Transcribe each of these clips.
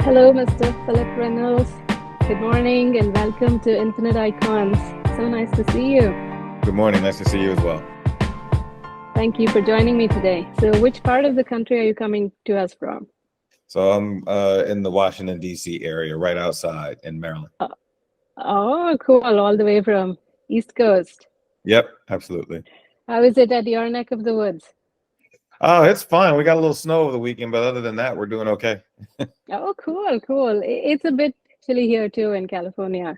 Hello, Mr. Philip Reynolds. Good morning and welcome to Infinite Icons. So nice to see you. Good morning. Nice to see you as well. Thank you for joining me today. So, which part of the country are you coming to us from? So I'm in the Washington, D.C. area, right outside in Maryland. Uh, oh, cool. All the way from East Coast. Yep, absolutely. How is it at your neck of the woods? Oh, it's fine. We got a little snow over the weekend, but other than that, we're doing okay. Oh, cool, cool. It's a bit chilly here too in California.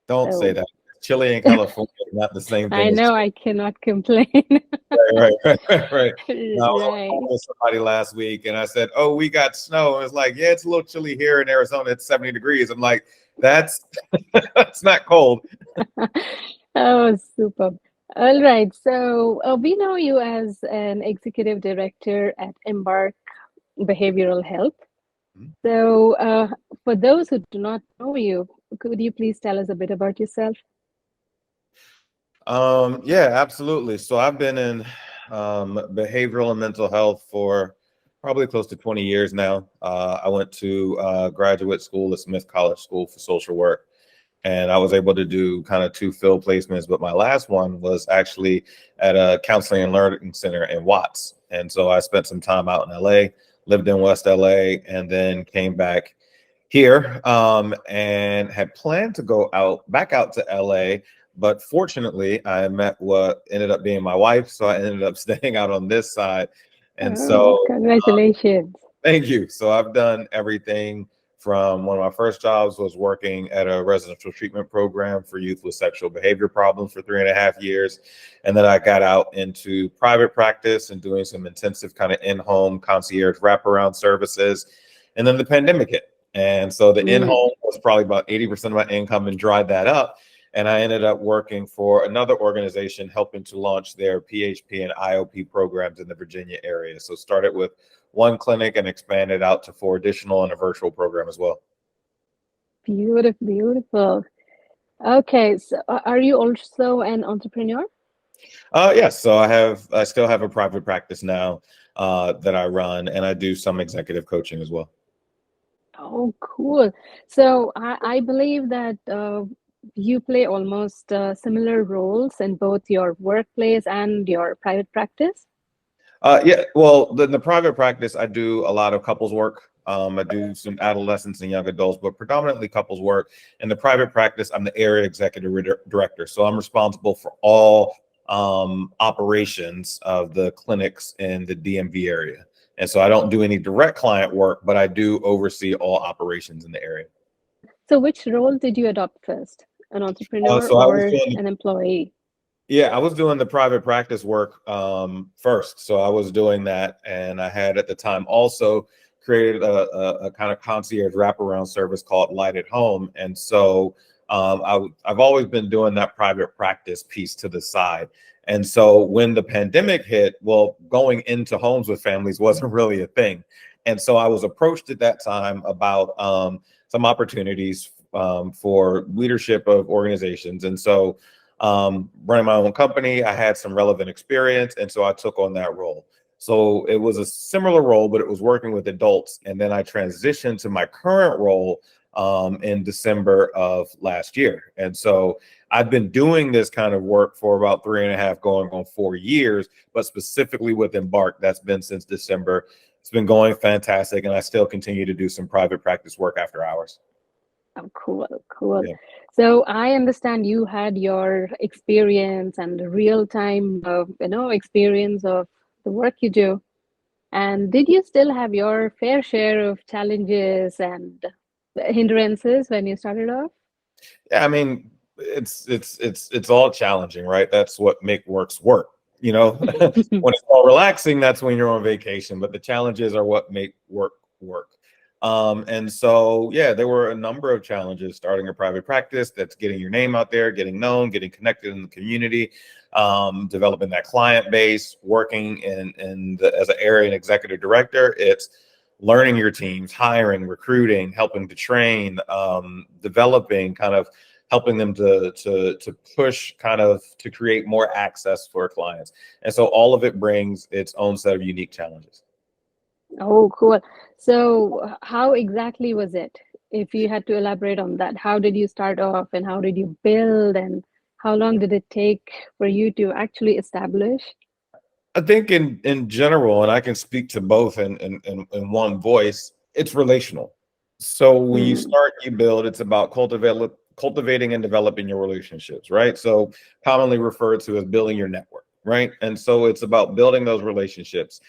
Don't say So, that. Chile and California is not the same I thing as know Chile. I cannot complain. Right. Now, I was on the Right. phone with somebody last week, and I said, "Oh, we got snow." And it's like, "Yeah, it's a little chilly here in Arizona. It's 70 degrees." I'm like, "That's that's not cold." Oh, super. All right. So we know you as an executive director at Embark Behavioral Health. So for those who do not know you, could you please tell us a bit about yourself? Yeah, absolutely. So I've been in behavioral and mental health for probably close to 20 years now. I went to graduate school at Smith College School for Social Work, and I was able to do kind of two field placements. But my last one was actually at a counseling and learning center in Watts. And so I spent some time out in LA, lived in West LA, and then came back here and had planned to go back out to LA, but fortunately I met what ended up being my wife, so I ended up staying out on this side. And Oh, so congratulations. thank you. So I've done everything from one of my first jobs was working at a residential treatment program for youth with sexual behavior problems for 3.5 years. And then I got out into private practice and doing some intensive kind of in-home concierge wraparound services. And then the pandemic hit. And so the Mm. in-home was probably about 80% of my income and dried that up. And I ended up working for another organization helping to launch their PHP and IOP programs in the Virginia area. So started with one clinic and expanded out to four additional and a virtual program as well. Beautiful, beautiful. Okay, so are you also an entrepreneur? Yes, so I still have a private practice now that I run, and I do some executive coaching as well. Oh, cool. So I believe that you play almost similar roles in both your workplace and your private practice. Yeah, well, the private practice, I do a lot of couples work. I do some adolescents and young adults, but predominantly couples work. In the private practice, I'm the area executive director. So I'm responsible for all operations of the clinics in the DMV area. And so I don't do any direct client work, but I do oversee all operations in the area. So which role did you adopt first, an entrepreneur So I was or doing an employee? Yeah, I was doing the private practice work first. So I was doing that. And I had at the time also created a kind of concierge wraparound service called Light at Home. And so I've always been doing that private practice piece to the side. And so when the pandemic hit, well, going into homes with families wasn't really a thing. And so I was approached at that time about some opportunities for leadership of organizations. And so running my own company, I had some relevant experience, and so I took on that role. So it was a similar role, but it was working with adults. And then I transitioned to my current role in December of last year. And so I've been doing this kind of work for about 3.5, going on 4 years, but specifically with Embark, that's been since December. It's been going fantastic, and I still continue to do some private practice work after hours. Oh, cool, cool. Yeah. So I understand you had your experience and real time, experience of the work you do. And did you still have your fair share of challenges and hindrances when you started off? Yeah, I mean, it's all challenging, right? That's what make works work. You know, when it's all relaxing, that's when you're on vacation. But the challenges are what make work work. And so, yeah, there were a number of challenges starting a private practice that's getting your name out there, getting known, getting connected in the community, developing that client base, working as an area and executive director. It's learning your teams, hiring, recruiting, helping to train, developing, kind of helping them to push, kind of to create more access for clients. And so all of it brings its own set of unique challenges. Oh, cool. So, how exactly was it? If you had to elaborate on that, how did you start off and how did you build and how long did it take for you to actually establish? I think in general, and I can speak to both in one voice, it's relational. So when you Mm, start, you build, it's about cultivating and developing your relationships, right? So commonly referred to as building your network, right? And so it's about building those relationships,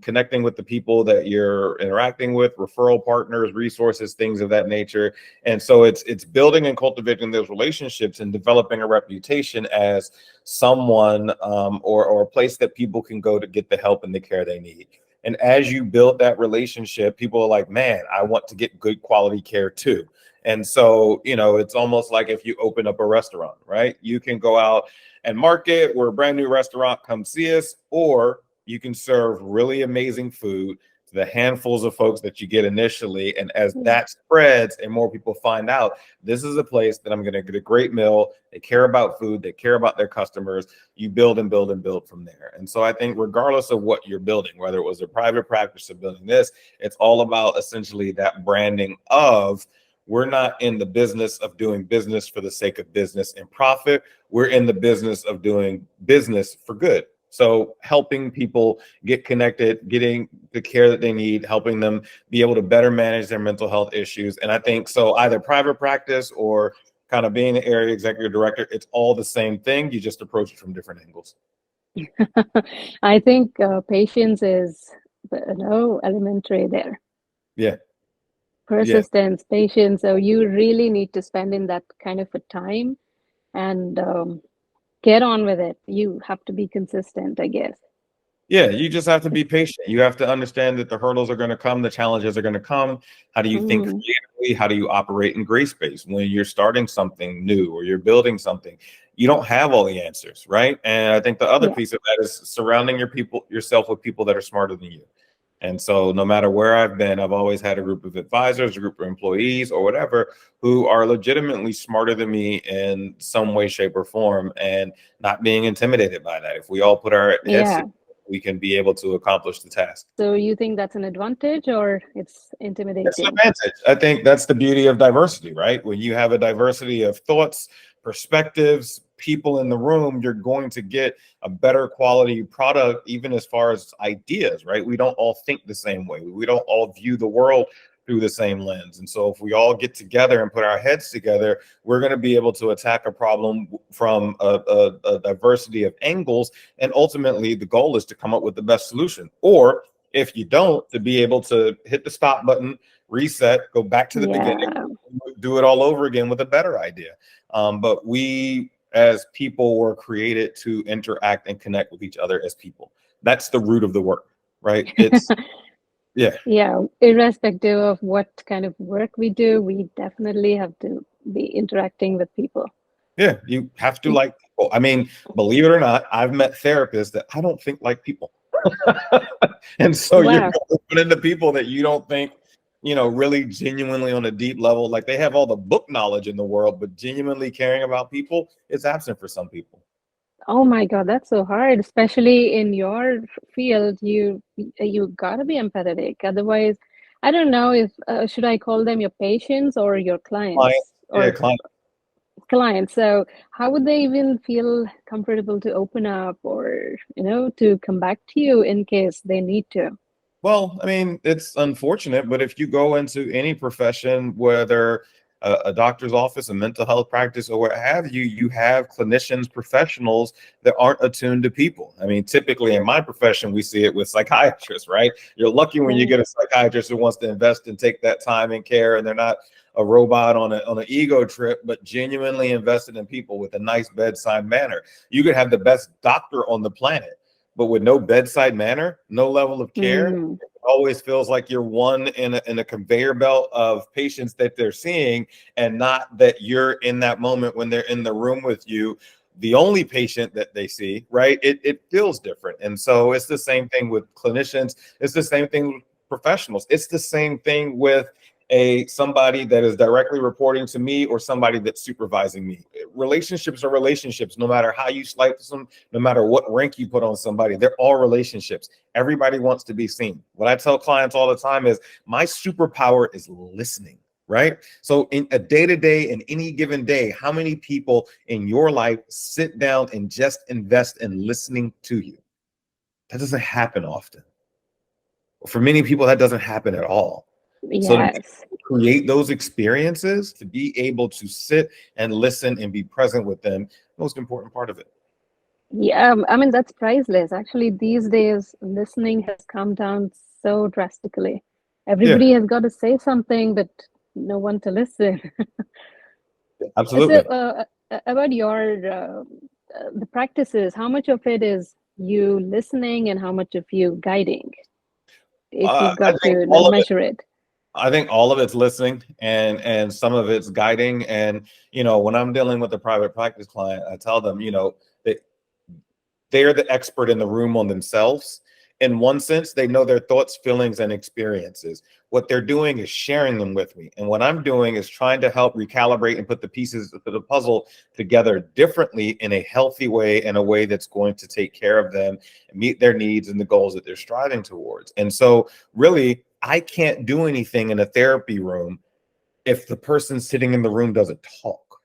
connecting with the people that you're interacting with, referral partners, resources, things of that nature. And so it's building and cultivating those relationships and developing a reputation as someone, or a place that people can go to get the help and the care they need. And as you build that relationship, people are like, man, I want to get good quality care too. And so, it's almost like if you open up a restaurant, right? You can go out and market, we're a brand new restaurant, come see us, or you can serve really amazing food to the handfuls of folks that you get initially. And as yeah. that spreads and more people find out, this is a place that I'm going to get a great meal. They care about food, they care about their customers. You build and build and build from there. And so I think regardless of what you're building, whether it was a private practice or building this, it's all about essentially that branding of, we're not in the business of doing business for the sake of business and profit. We're in the business of doing business for good. So helping people get connected, getting the care that they need, helping them be able to better manage their mental health issues. And I think so either private practice or kind of being an area executive director, it's all the same thing. You just approach it from different angles. I think patience is, elementary there. Yeah. Yeah. Persistence, patience. So you really need to spend in that kind of a time and get on with it. You have to be consistent, I guess. Yeah, you just have to be patient. You have to understand that the hurdles are going to come, the challenges are going to come. How do you think Mm, creatively? How do you operate in gray space when you're starting something new or you're building something? You don't have all the answers, right? And I think the other yeah, piece of that is surrounding yourself with people that are smarter than you. And so no matter where I've been, I've always had a group of advisors, a group of employees or whatever who are legitimately smarter than me in some way, shape, or form, and not being intimidated by that. If we all put our heads yeah. together, we can be able to accomplish the task. So you think that's an advantage or it's It's an intimidating? advantage. I think that's the beauty of diversity, right? When you have a diversity of thoughts, perspectives, people in the room, you're going to get a better quality product, even as far as ideas, right? We don't all think the same way. We don't all view the world through the same lens. And so if we all get together and put our heads together, we're going to be able to attack a problem from a diversity of angles. And ultimately, the goal is to come up with the best solution. Or if you don't, to be able to hit the stop button, reset, go back to the beginning, Yeah, do it all over again with a better idea. But we as people were created to interact and connect with each other as people. That's the root of the work, right? It's yeah, yeah. Irrespective of what kind of work we do, we definitely have to be interacting with people. yeah. You have to like people. I mean, believe it or not, I've met therapists that I don't think like people. And so you're Wow. going into people that you don't think, really genuinely on a deep level, like they have all the book knowledge in the world, but genuinely caring about people is absent for some people. Oh my God, that's so hard, especially in your field. You gotta be empathetic. Otherwise, I don't know if should I call them your patients or your Clients, clients yeah, or clients. clients. So how would they even feel comfortable to open up or, to come back to you in case they need to? Well, I mean, it's unfortunate, but if you go into any profession, whether a doctor's office, a mental health practice, or what have you, you have clinicians, professionals that aren't attuned to people. I mean, typically in my profession, we see it with psychiatrists, right? You're lucky when you Right. get a psychiatrist who wants to invest and take that time and care, and they're not a robot on an ego trip, but genuinely invested in people with a nice bedside manner. You could have the best doctor on the planet, but with no bedside manner, no level of care, Mm, always feels like you're one in a conveyor belt of patients that they're seeing, and not that you're in that moment when they're in the room with you, the only patient that they see, right? It feels different. And so it's the same thing with clinicians. It's the same thing with professionals. It's the same thing with a somebody that is directly reporting to me or somebody that's supervising me. Relationships are relationships, no matter how you slice them, no matter what rank you put on somebody, they're all relationships. Everybody wants to be seen. What I tell clients all the time is my superpower is listening. Right. So in a day to day, in any given day, how many people in your life sit down and just invest in listening to you? That doesn't happen often. For many people, that doesn't happen at all. So to Yes. create those experiences, to be able to sit and listen and be present with them, most important part of it. Yeah, I mean, that's priceless. Actually, these days, listening has come down so drastically. Yeah, Everybody has got to say something, but no one to listen. So, absolutely. about your the practices, how much of it is you listening and how much of you guiding, if you've I got think to all of it. measure it? I think all of it's listening, and some of it's guiding. And when I'm dealing with a private practice client, I tell them, that they're the expert in the room on themselves. In one sense, they know their thoughts, feelings, and experiences. What they're doing is sharing them with me. And what I'm doing is trying to help recalibrate and put the pieces of the puzzle together differently in a healthy way, in a way that's going to take care of them and meet their needs and the goals that they're striving towards. And so, really, I can't do anything in a therapy room if the person sitting in the room doesn't talk.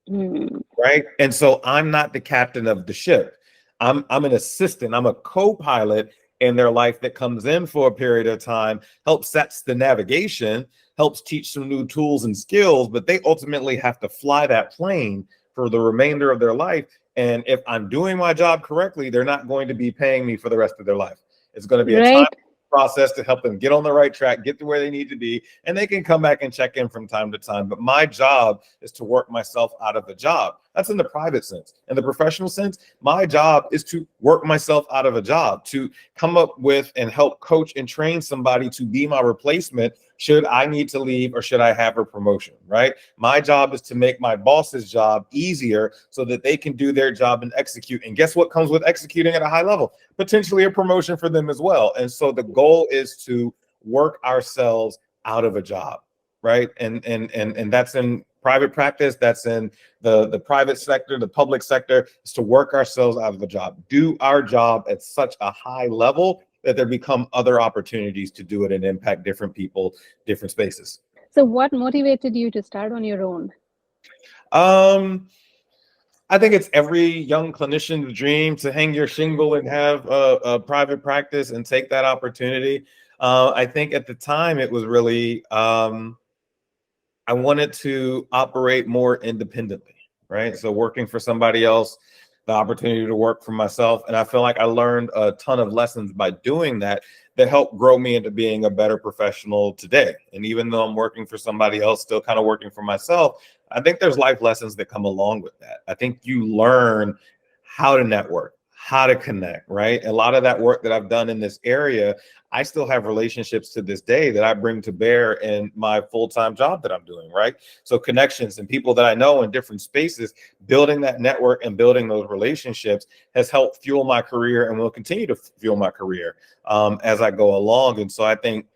Hmm. Right. And so I'm not the captain of the ship. I'm an assistant. I'm a co-pilot in their life that comes in for a period of time, helps sets the navigation, helps teach some new tools and skills, but they ultimately have to fly that plane for the remainder of their life. And if I'm doing my job correctly, they're not going to be paying me for the rest of their life. It's going to be a time Right? process to help them get on the right track, get to where they need to be, and they can come back and check in from time to time. But my job is to work myself out of a job. That's in the private sense. In the professional sense, my job is to work myself out of a job, to come up with and help coach and train somebody to be my replacement should I need to leave or should I have a promotion, right? My job is to make my boss's job easier so that they can do their job and execute. And guess what comes with executing at a high level? Potentially a promotion for them as well. And so the goal is to work ourselves out of a job, right? And that's in private practice, that's in the private sector, the public sector, is to work ourselves out of a job, do our job at such a high level that there become other opportunities to do it and impact different people, different spaces. So, what motivated you to start on your own? Um, I think it's every young clinician's dream to hang your shingle and have a private practice and take that opportunity. I think at the time it was really I wanted to operate more independently, right? So working for somebody else, the opportunity to work for myself. And I feel like I learned a ton of lessons by doing that that helped grow me into being a better professional today. And even though I'm working for somebody else, still kind of working for myself, I think there's life lessons that come along with that. I think you learn how to network, how to connect, right? A lot of that work that I've done in this area, I still have relationships to this day that I bring to bear in my full-time job that I'm doing, right? So connections and people that I know in different spaces, building that network and building those relationships has helped fuel my career and will continue to fuel my career as I go along. And so I think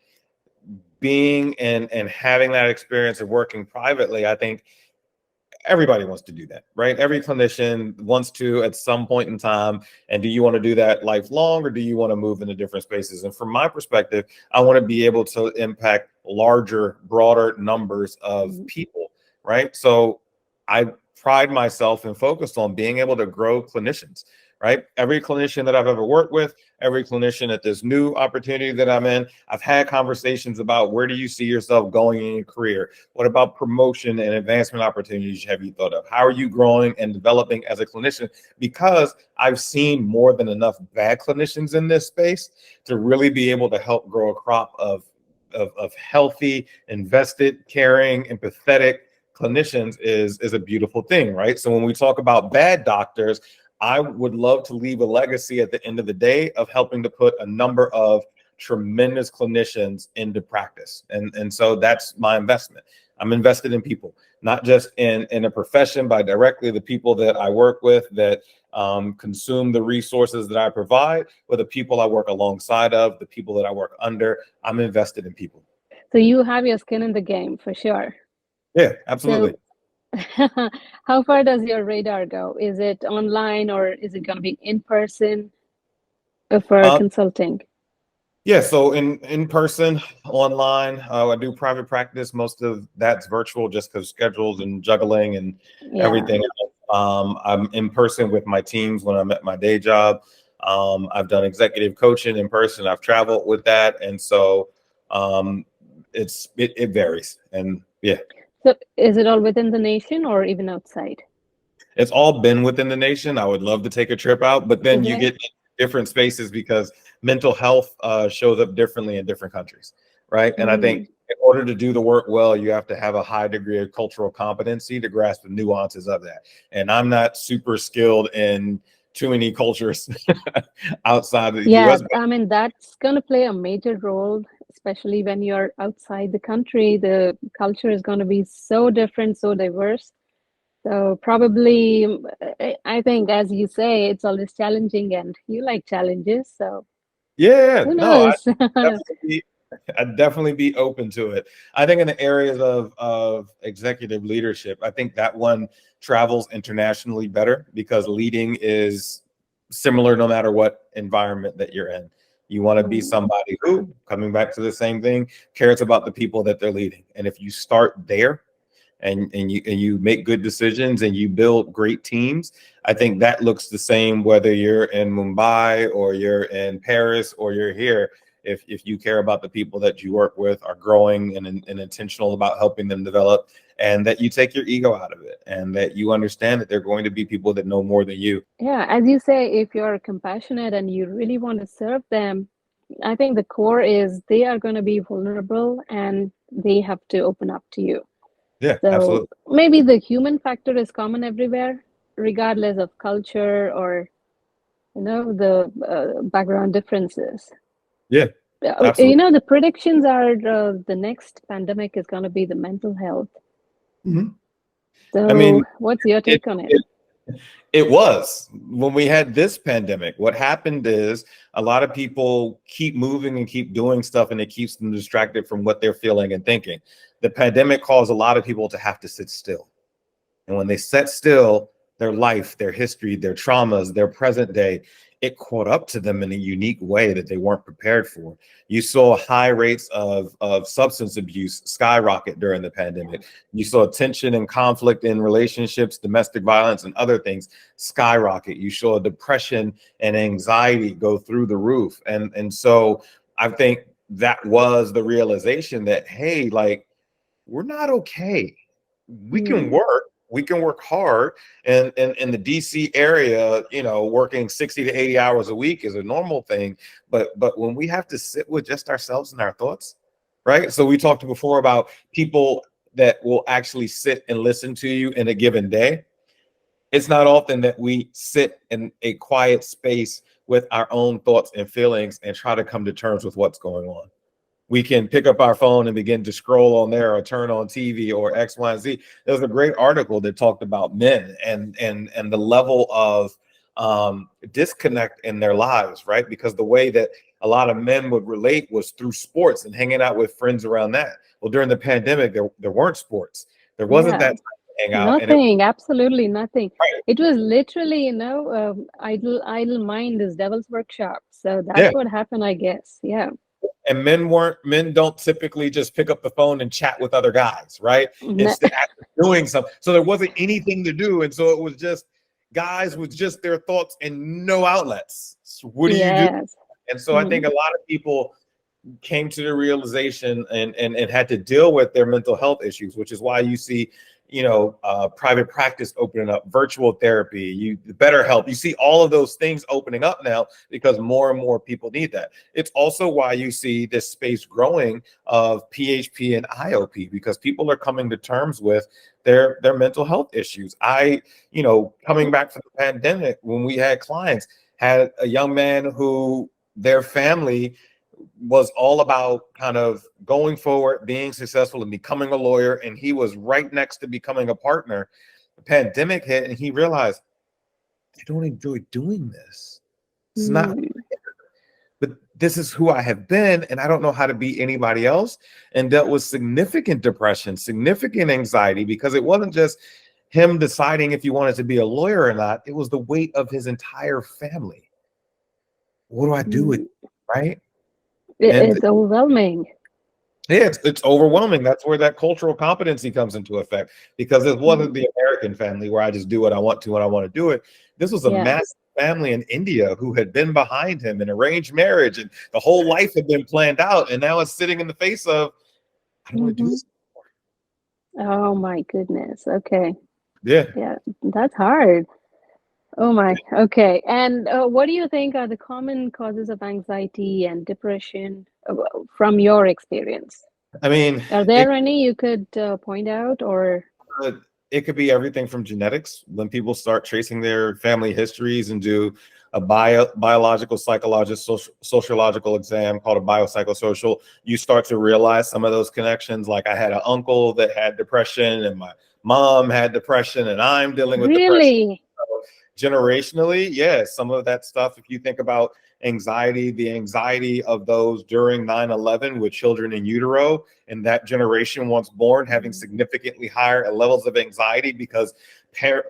being and having that experience of working privately, I think everybody wants to do that, right? Every clinician wants to at some point in time. And do you want to do that lifelong or do you want to move into different spaces? And from my perspective, I want to be able to impact larger, broader numbers of Mhm. people, right? So I pride myself and focused on being able to grow clinicians, right? Every clinician that I've ever worked with, every clinician at this new opportunity that I'm in, I've had conversations about where do you see yourself going in your career? What about promotion and advancement opportunities have you thought of? How are you growing and developing as a clinician? Because I've seen more than enough bad clinicians in this space to really be able to help grow a crop of healthy, invested, caring, empathetic clinicians is a beautiful thing, right? So when we talk about bad doctors, I would love to leave a legacy at the end of the day of helping to put a number of tremendous clinicians into practice. And so that's my investment. I'm invested in people, not just in a profession, by directly the people that I work with that consume the resources that I provide, but the people I work alongside of, the people that I work under. I'm invested in people. So you have your skin in the game for sure. Yeah, absolutely. So how far does your radar go? Is it online or is it going to be in person for Um, consulting? yeah, so in person, online, I do private practice. Most of that's virtual, just because schedules and juggling and Yeah. everything else. I'm in person with my teams when I'm at my day job. I've done executive coaching in person. I've traveled with that, and so um, it varies. And yeah, So is it all within the nation or even outside? it's all been within the nation. I would love to take a trip out, but then you Okay. get different spaces because mental health shows up differently in different countries, right? And I think Mm. in order to do the work well, you have to have a high degree of cultural competency to grasp the nuances of that. And I'm not super skilled in too many cultures outside of the Yeah, US. But I mean, that's going to play a major role, especially when you're outside the country. The culture is going to be so different, so diverse. So probably, I think, as you say, it's always challenging, and you like challenges. So yeah, who no, knows? definitely I'd definitely be open to it. I think in the areas of executive leadership, I think that one travels internationally better because leading is similar no matter what environment that you're in. You want to be Mm, somebody who, coming back to the same thing, cares about the people that they're leading. And if you start there, and you make good decisions and you build great teams, I think that looks the same whether you're in Mumbai or you're in Paris or you're here. If you care about the people that you work with, are growing and intentional about helping them develop, and that you take your ego out of it, and that you understand that they're going to be people that know more than you. yeah, as you say, if you're compassionate and you really want to serve them, I think the core is they are going to be vulnerable and they have to open up to you. Yeah, So absolutely. maybe the human factor is common everywhere, regardless of culture or the background differences. Yeah, absolutely. The predictions are the next pandemic is going to be the mental health. Mhm. I So mean, what's your it, take on it? it It was when we had this pandemic. What happened is a lot of people keep moving and keep doing stuff, and it keeps them distracted from what they're feeling and thinking. The pandemic caused a lot of people to have to sit still. And when they sat still, their life, their history, their traumas, their present day, it caught up to them in a unique way that they weren't prepared for. You saw high rates of substance abuse skyrocket during the pandemic. You saw tension and conflict in relationships, domestic violence, and other things skyrocket. You saw depression and anxiety go through the roof. And so I think that was the realization that, hey, like, we're not okay. Mm, We can work hard, and in the DC area, working 60 to 80 hours a week is a normal thing. But when we have to sit with just ourselves and our thoughts, right? So we talked before about people that will actually sit and listen to you in a given day. It's not often that we sit in a quiet space with our own thoughts and feelings and try to come to terms with what's going on. We can pick up our phone and begin to scroll on there or turn on TV or X, Y, and Z. There was a great article that talked about men and the level of disconnect in their lives, right? Because the way that a lot of men would relate was through sports and hanging out with friends around that. Well, during the pandemic, there weren't sports. There wasn't yeah, that time to hang out, and it nothing, absolutely nothing. right, It was literally, idle mind is devil's workshop. So yeah. that's what happened, I guess. Yeah. And men don't typically just pick up the phone and chat with other guys, right? No, Instead of doing something. So there wasn't anything to do. And so it was just guys with just their thoughts and no outlets. So what do you do? yes. And so I think Mm, a lot of people came to the realization and had to deal with their mental health issues, which is why you see, private practice opening up, virtual therapy, better help. You see all of those things opening up now because more and more people need that. It's also why you see this space growing of PHP and IOP because people are coming to terms with their mental health issues. Coming back from the pandemic, when we had clients, had a young man who their family was all about kind of going forward, being successful, and becoming a lawyer. And he was right next to becoming a partner. The pandemic hit, and he realized I don't enjoy doing this. It's not. mm. but this is who I have been, and I don't know how to be anybody else. And dealt with significant depression, significant anxiety, because it wasn't just him deciding if he wanted to be a lawyer or not. It was the weight of his entire family. What do I do with Mm. it, right? And It's overwhelming. yeah, it's overwhelming. That's where that cultural competency comes into effect, because it wasn't Mm. the American family where I just do what I want to when I want to do it. This was a Yeah. massive family in India who had been behind him in arranged marriage, and the whole life had been planned out. And now it's sitting in the face of, I don't want to do Hmm. this. Oh my goodness. Okay. Yeah. Yeah, that's hard. Oh my. Okay. And what do you think are the common causes of anxiety and depression from your experience? I mean, Are it there any you could point out or? could it could be everything from genetics, when people start tracing their family histories and do a biological, psychological, sociological exam called a biopsychosocial. You start to realize some of those connections. Like, I had an uncle that had depression, and my mom had depression, and I'm dealing with depression. Really? Generationally, yes, some of that stuff. If you think about anxiety, the anxiety of those during 9/11 with children in utero, and that generation once born having Mm. significantly higher levels of anxiety because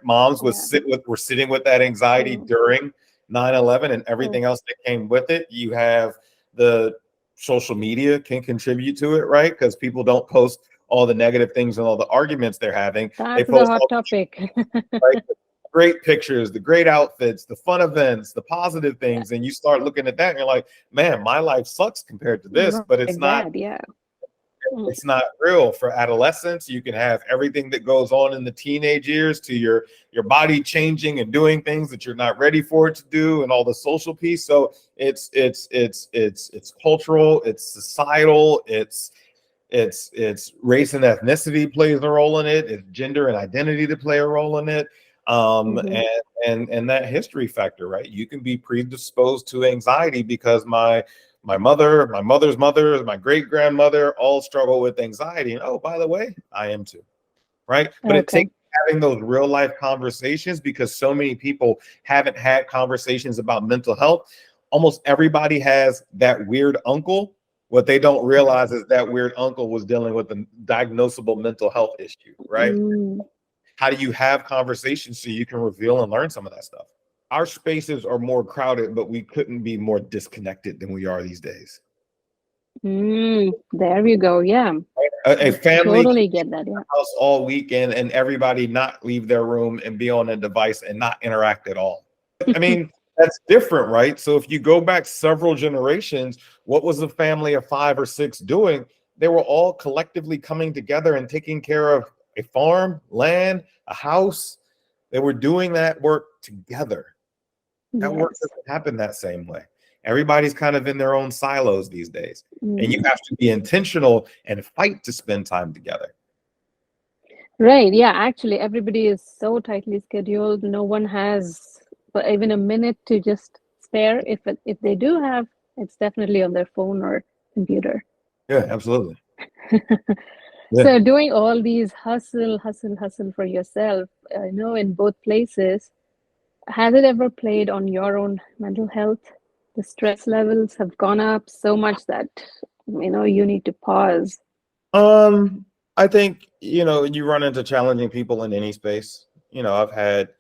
moms Yeah. were sitting with that anxiety Oh, during 9/11 and oh, everything else that came with it. You have the social media can contribute to it, right? Because people don't post all the negative things and all the arguments they're having. They that's the post hot all topic. right? The great pictures, the great outfits, the fun events, the positive Yeah, things, and you start looking at that, and you're like, man, my life sucks compared to this. But like that. Yeah. Mm. it's not real. For adolescence, you can have everything that goes on in the teenage years, to your body changing and doing things that you're not ready for it to do, and all the social piece. So it's cultural, it's societal, it's race and ethnicity plays a role in it. It's gender and identity to play a role in it. Hmm. And that history factor, right? You can be predisposed to anxiety because my mother, my mother's mother, my great grandmother all struggle with anxiety. And oh, by the way, I am too, right? But it Okay. takes having those real life conversations, because so many people haven't had conversations about mental health. Almost everybody has that weird uncle. What they don't realize is that weird uncle was dealing with a diagnosable mental health issue, right? Mm. How do you have conversations so you can reveal and learn some of that stuff? Our spaces are more crowded, but we couldn't be more disconnected than we are these days. Mm. There we go. Yeah. A I family totally get that. Yeah. house all weekend and everybody not leave their room and be on a device and not interact at all. I mean, that's different, right? So if you go back several generations, what was a family of 5 or 6 doing? They were all collectively coming together and taking care of a farm, land, a house. They were doing that work together. That work Yes. doesn't happen that same way. Everybody's kind of in their own silos these days. And you Mm. have to be intentional and fight to spend time together. Right. Yeah. Actually, everybody is so tightly scheduled. No one has even a minute to just spare. If they do have, it's definitely on their phone or computer. Yeah, absolutely. Yeah. So doing all these hustle, hustle, hustle for yourself, I know in both places, has it ever played on your own mental health? The stress levels have gone up so much that, you need to pause. Um, I think, you run into challenging people in any space. I've had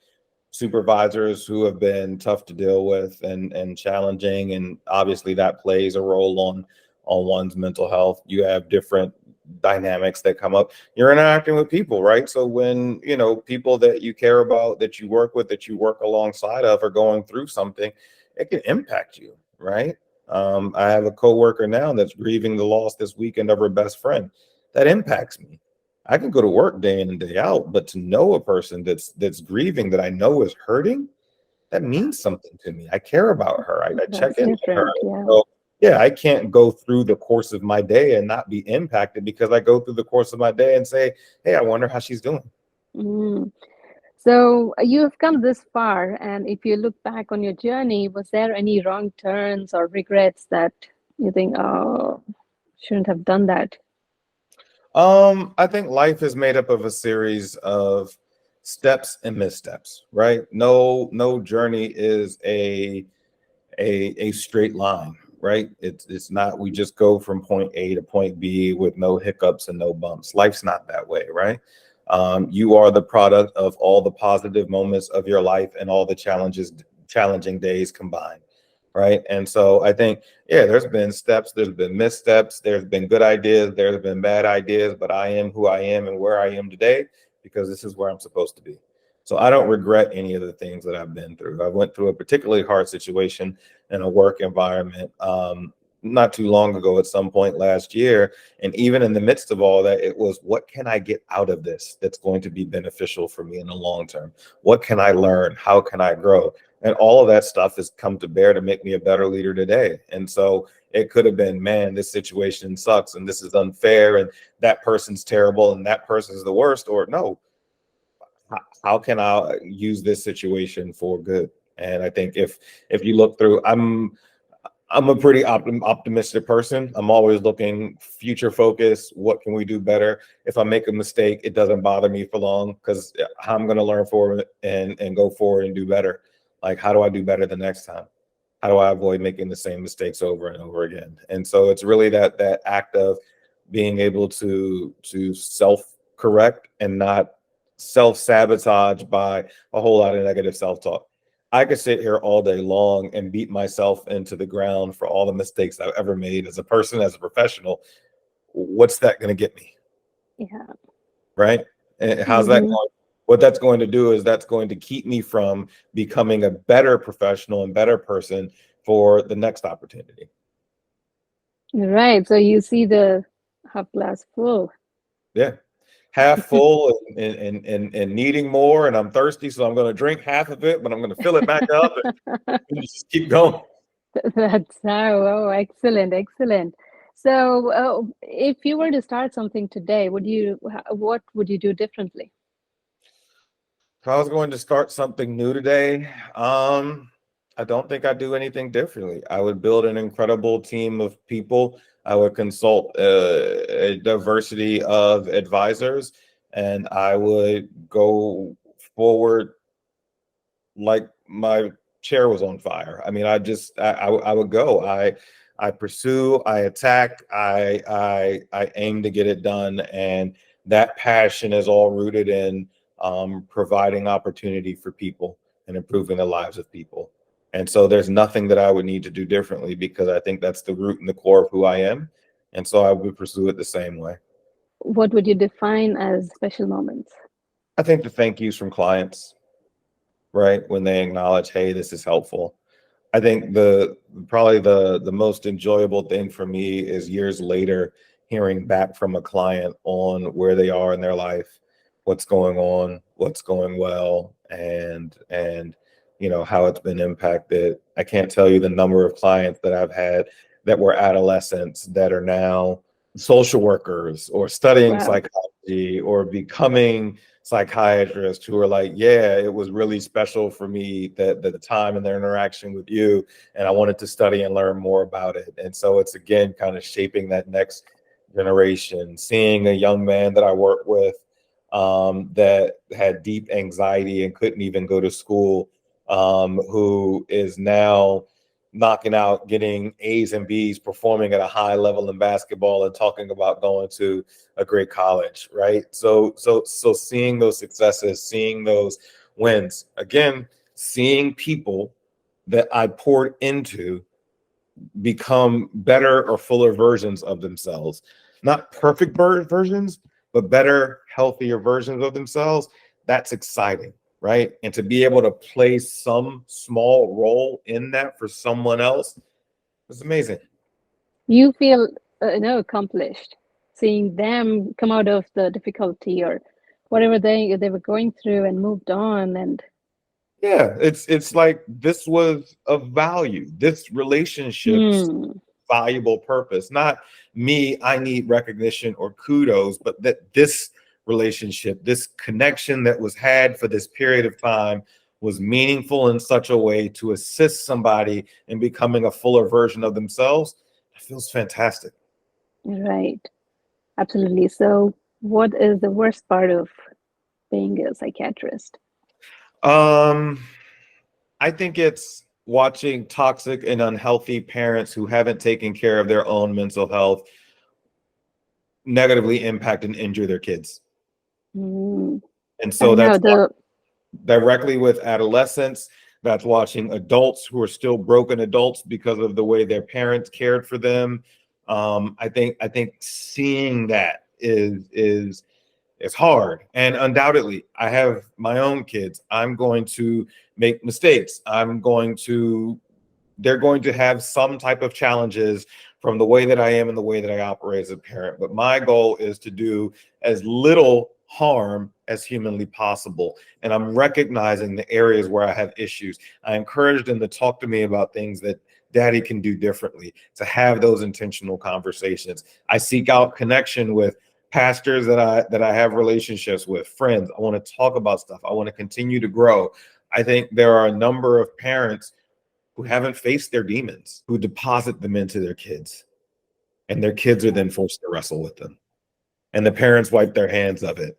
supervisors who have been tough to deal with and challenging, and obviously that plays a role on one's mental health. You have different dynamics that come up. You're interacting with people, right? So when people that you care about, that you work with, that you work alongside of, are going through something, it can impact you, right? I have a coworker now that's grieving the loss this weekend of her best friend. That impacts me. I can go to work day in and day out, but to know a person that's grieving, that I know is hurting, that means something to me. I care about her. I check That's in with her. different. Yeah. So yeah, I can't go through the course of my day and not be impacted, because I go through the course of my day and say, hey, I wonder how she's doing. Mm. So you have come this far, and if you look back on your journey, was there any wrong turns or regrets that you think, oh, shouldn't have done that? I think life is made up of a series of steps and missteps, right? No journey is a straight line. right? It's not we just go from point A to point B with no hiccups and no bumps. Life's not that way, right? You are the product of all the positive moments of your life and all the challenging days combined, right? And so I think, yeah, there's been steps, there's been missteps, there's been good ideas, there's been bad ideas, but I am who I am and where I am today because this is where I'm supposed to be. So I don't regret any of the things that I've been through. I went through a particularly hard situation in a work environment not too long ago at some point last year. And even in the midst of all that, it was, what can I get out of this that's going to be beneficial for me in the long term? What can I learn? How can I grow? And all of that stuff has come to bear to make me a better leader today. And so it could have been, man, this situation sucks and this is unfair and that person's terrible and that person's the worst. Or no, how can I use this situation for good? And I think if you look through, I'm a pretty optimistic person. I'm always looking future focused. What can we do better? If I make a mistake, it doesn't bother me for long because I'm going to learn for it and go forward and do better. Like, how do I do better the next time? How do I avoid making the same mistakes over and over again? And so it's really that act of being able to self correct and not self sabotage by a whole lot of negative self talk. I could sit here all day long and beat myself into the ground for all the mistakes I've ever made as a person, as a professional. What's that going to get me? Yeah. Right? And how's that Hmm. going? What that's going to do is that's going to keep me from becoming a better professional and better person for the next opportunity. Right. So you see the half glass full. Yeah. Half full and needing more. And I'm thirsty. So I'm going to drink half of it, but I'm going to fill it back up and just keep going. That's how. Oh, excellent, excellent. So, if you were to start something today, what would you do differently? If I was going to start something new today, I don't think I'd do anything differently. I would build an incredible team of people. I would consult a diversity of advisors, and I would go forward like my chair was on fire. I mean, I would go. I pursue, I attack, I aim to get it done, and that passion is all rooted in providing opportunity for people and improving the lives of people. And so there's nothing that I would need to do differently because I think that's the root and the core of who I am. And so I would pursue it the same way. What would you define as special moments? I think the thank yous from clients, right? When they acknowledge, hey, this is helpful. I think the most enjoyable thing for me is years later hearing back from a client on where they are in their life, what's going on, what's going well, and how it's been impacted. I can't tell you the number of clients that I've had that were adolescents that are now social workers or studying Wow. psychology or becoming psychiatrists who are like, yeah, it was really special for me that the time and their interaction with you, and I wanted to study and learn more about it. And so it's again kind of shaping that next generation. Seeing a young man that I work with that had deep anxiety and couldn't even go to school, who is now knocking out, getting A's and B's, performing at a high level in basketball, and talking about going to a great college, right? So seeing those successes, seeing those wins, again, seeing people that I poured into become better or fuller versions of themselves. Not perfect versions, but better, healthier versions of themselves. That's exciting, right? And to be able to play some small role in that for someone else is amazing. You feel, accomplished seeing them come out of the difficulty or whatever they were going through and moved on. And Yeah, it's like this was of value. This relationship's hmm, valuable purpose. Not me, I need recognition or kudos, but that this relationship, this connection that was had for this period of time was meaningful in such a way to assist somebody in becoming a fuller version of themselves. It feels fantastic. right, absolutely. So, what is the worst part of being a psychiatrist? Um, I think it's watching toxic and unhealthy parents who haven't taken care of their own mental health negatively impact and injure their kids. Mm. And I so know that's the directly with adolescents. That's watching adults who are still broken adults because of the way their parents cared for them. I think seeing that is hard. And undoubtedly, I have my own kids. I'm going to make mistakes. They're going to have some type of challenges from the way that I am and the way that I operate as a parent. But my goal is to do as little harm as humanly possible. And I'm recognizing the areas where I have issues. I encourage them to talk to me about things that daddy can do differently, to have those intentional conversations. I seek out connection with pastors that I have relationships with, friends. I want to talk about stuff. I want to continue to grow. I think there are a number of parents who haven't faced their demons, who deposit them into their kids, and their kids are then forced to wrestle with them. And the parents wipe their hands of it.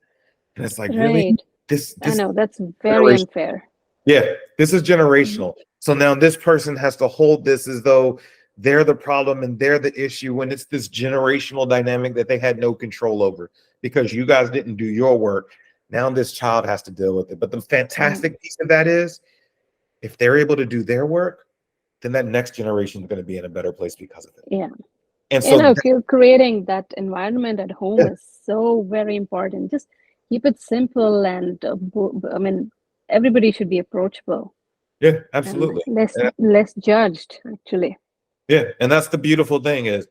And it's like, really? right. This I this know that's very generation. unfair. Yeah, this is Mhm. generational. So now this person has to hold this as though they're the problem and they're the issue when it's this generational dynamic that they had no control over because you guys didn't do your work. Now this child has to deal with it. But the Mm. fantastic piece of that is if they're able to do their work, then that next generation is going to be in a better place because of it. Yeah. And You so, know, creating that environment at home yeah, is so very important. Just keep it simple and I mean, everybody should be approachable yeah, and absolutely. less Yeah, less judged, actually. yeah, and that's the beautiful thing is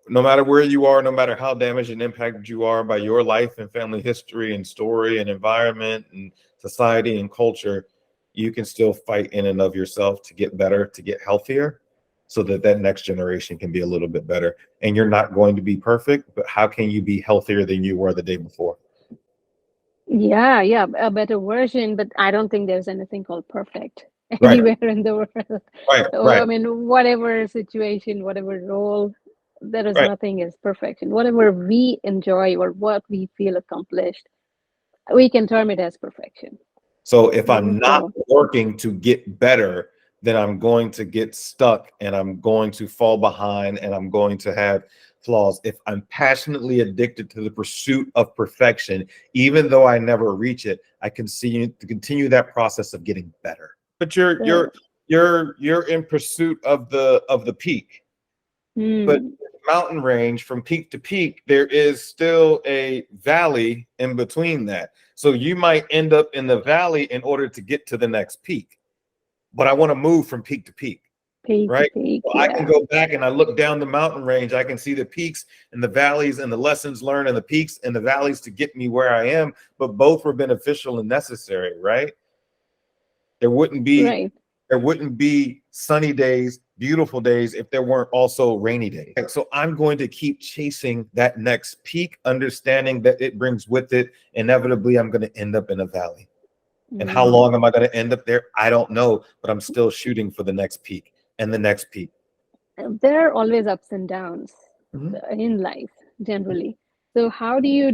no matter where you are, no matter how damaged and impacted you are by your life and family history and story and environment and society and culture, you can still fight in and of yourself to get better, to get healthier, so that that next generation can be a little bit better. And you're not going to be perfect, but how can you be healthier than you were the day before? Yeah, yeah, a better version, but I don't think there's anything called perfect Right, anywhere in the world. right, So, I right, mean, whatever situation, whatever role, there is right. nothing is perfection. Whatever we enjoy or what we feel accomplished, we can term it as perfection. So if I'm not So, working to get better, then I'm going to get stuck and I'm going to fall behind and I'm going to have flaws. If I'm passionately addicted to the pursuit of perfection, even though I never reach it, I continue that process of getting better. But you're so you're you're in pursuit of the peak. But hmm, mountain range from peak to peak, there is still a valley in between that. So you might end up in the valley in order to get to the next peak. But I want to move from peak to peak, peak to right? peak, So I can yeah, go back and I look down the mountain range. I can see the peaks and the valleys and the lessons learned and the peaks and the valleys to get me where I am. But both were beneficial and necessary, right? There wouldn't be right. there wouldn't be sunny days, beautiful days if there weren't also rainy days. So I'm going to keep chasing that next peak, understanding that it brings with it inevitably I'm going to end up in a valley. And how Mm. long am I going to end up there? I don't know, but I'm still shooting for the next peak and the next peak. There are always ups and downs Mhm. in life, generally. So, how do you,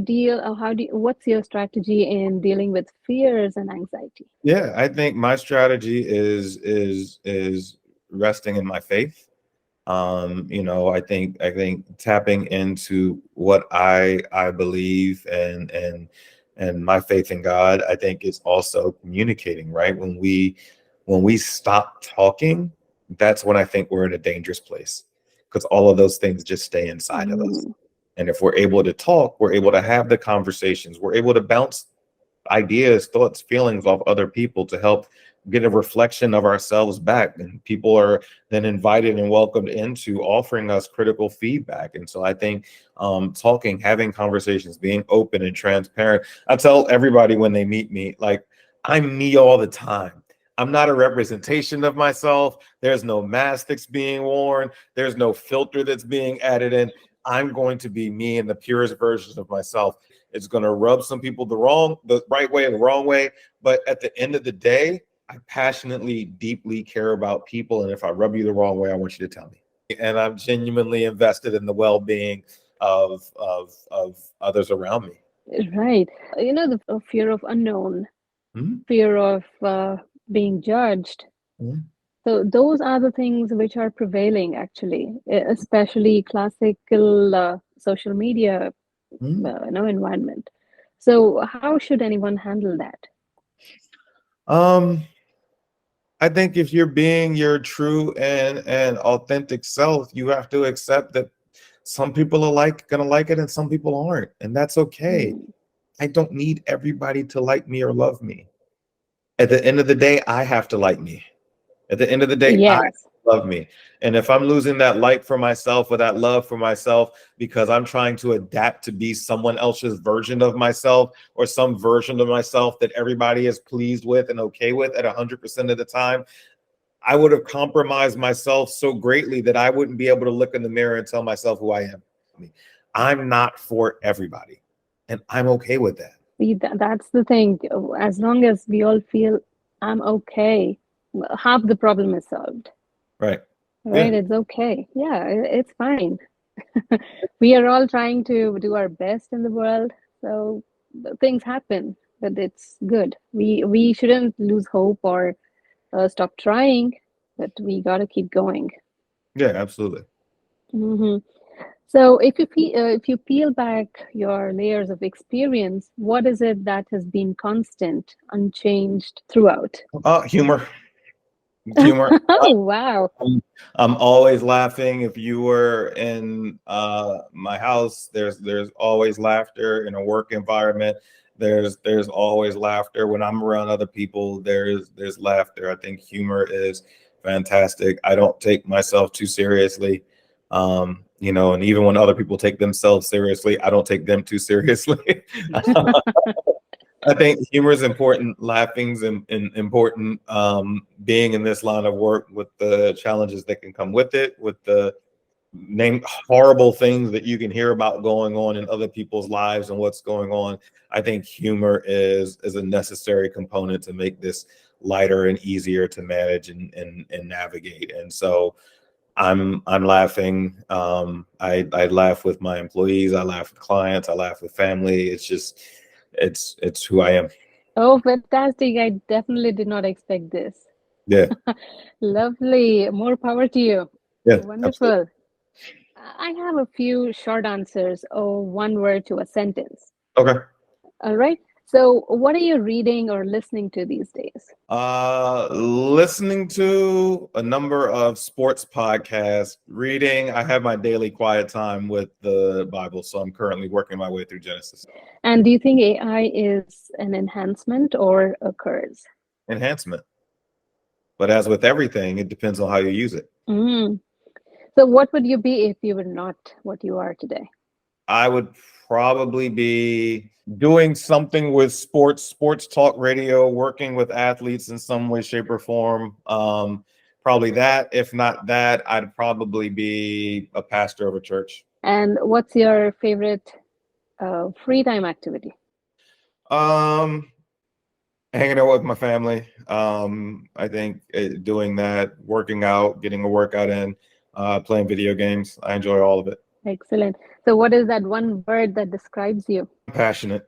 what's your strategy in dealing with fears and anxiety? Yeah, I think my strategy is resting in my faith. I think tapping into what I believe and my faith in God, I think is also communicating, right? When we stop talking, that's when I think we're in a dangerous place because all of those things just stay inside of us. Mm, And if we're able to talk, we're able to have the conversations, we're able to bounce ideas, thoughts, feelings off other people to help get a reflection of ourselves back. And people are then invited and welcomed into offering us critical feedback. And so I think talking, having conversations, being open and transparent. I tell everybody when they meet me, like, I'm me all the time. I'm not a representation of myself. There's no mask that's being worn. There's no filter that's being added in. I'm going to be me in the purest version of myself. It's going to rub some people the right way, and the wrong way. But at the end of the day, I passionately, deeply care about people. And if I rub you the wrong way, I want you to tell me. And I'm genuinely invested in the well-being of others around me. right. You know, the fear of unknown, Mhm. fear of being judged. Mhm. So those are the things which are prevailing actually, especially classical social media, Mhm. environment. So how should anyone handle that? Um, I think if you're being your true and authentic self, you have to accept that some people are gonna like it and some people aren't, and that's okay. Hmm. I don't need everybody to like me or love me. At the end of the day, I have to like me. At the end of the day, I Yes. love me. And if I'm losing that like for myself or that love for myself because I'm trying to adapt to be someone else's version of myself or some version of myself that everybody is pleased with and okay with at 100% of the time, I would have compromised myself so greatly that I wouldn't be able to look in the mirror and tell myself who I am. I'm not for everybody, and I'm okay with that. See, that's the thing. As long as we all feel I'm okay, half the problem is solved, Right. right? Yeah. It's okay. Yeah, it's fine. We are all trying to do our best in the world, so things happen, but it's good. We shouldn't lose hope or stop trying, but we gotta keep going. Yeah, absolutely. Hmm. So if you peel back your layers of experience, what is it that has been constant, unchanged throughout? Humor. Humor. Oh, wow. I'm always laughing. If you were in my house, there's always laughter in a work environment. There's always laughter when I'm around other people. There's laughter. I think humor is fantastic. I don't take myself too seriously. And even when other people take themselves seriously, I don't take them too seriously. I think humor is important. Laughing's important. Being in this line of work with the challenges that can come with it, with the name horrible things that you can hear about going on in other people's lives and what's going on. I think humor is a necessary component to make this lighter and easier to manage and navigate. And so I'm laughing. I laugh with my employees. I laugh with clients. I laugh with family. It's just it's who I am. Oh, fantastic. I definitely did not expect this. Yeah, Lovely. More power to you. yeah, absolutely. Wonderful. I have a few short answers or one word to a sentence. Okay. All right. So, what are you reading or listening to these days? Listening to a number of sports podcasts, reading. I have my daily quiet time with the Bible, so I'm currently working my way through Genesis. And do you think AI is an enhancement or a curse? Enhancement. But as with everything, it depends on how you use it. Mm. So, what would you be if you were not what you are today? I would probably be doing something with sports talk radio, working with athletes in some way, shape, or form. Probably that. If not that, I'd probably be a pastor of a church. And what's your favorite free time activity? Um, Hanging out with my family. I think doing that, working out, getting a workout in, playing video games. I enjoy all of it. Excellent. So, what is that one word that describes you? Passionate.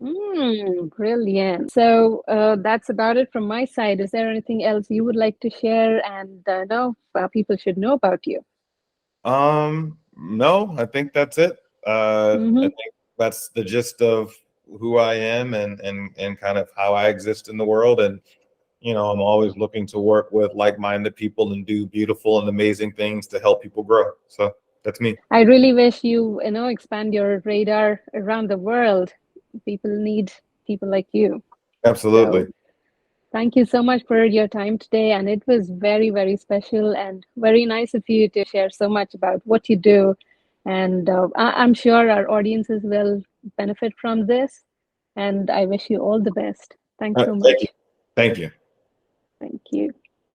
Brilliant. So that's about it from my side. Is there anything else you would like to share and know people should know about you? No, I think that's it. I Hmm. think that's the gist of who I am and kind of how I exist in the world. And I'm always looking to work with like-minded people and do beautiful and amazing things to help people grow. So that's me. I really wish you expand your radar around the world. People need people like you. So Absolutely. thank you so much for your time today. And it was very, very special and very nice of you to share so much about what you do. And I'm sure our audiences will benefit from this. And I wish you all the best. Thanks so Thank you. much. Thank you. Thank you.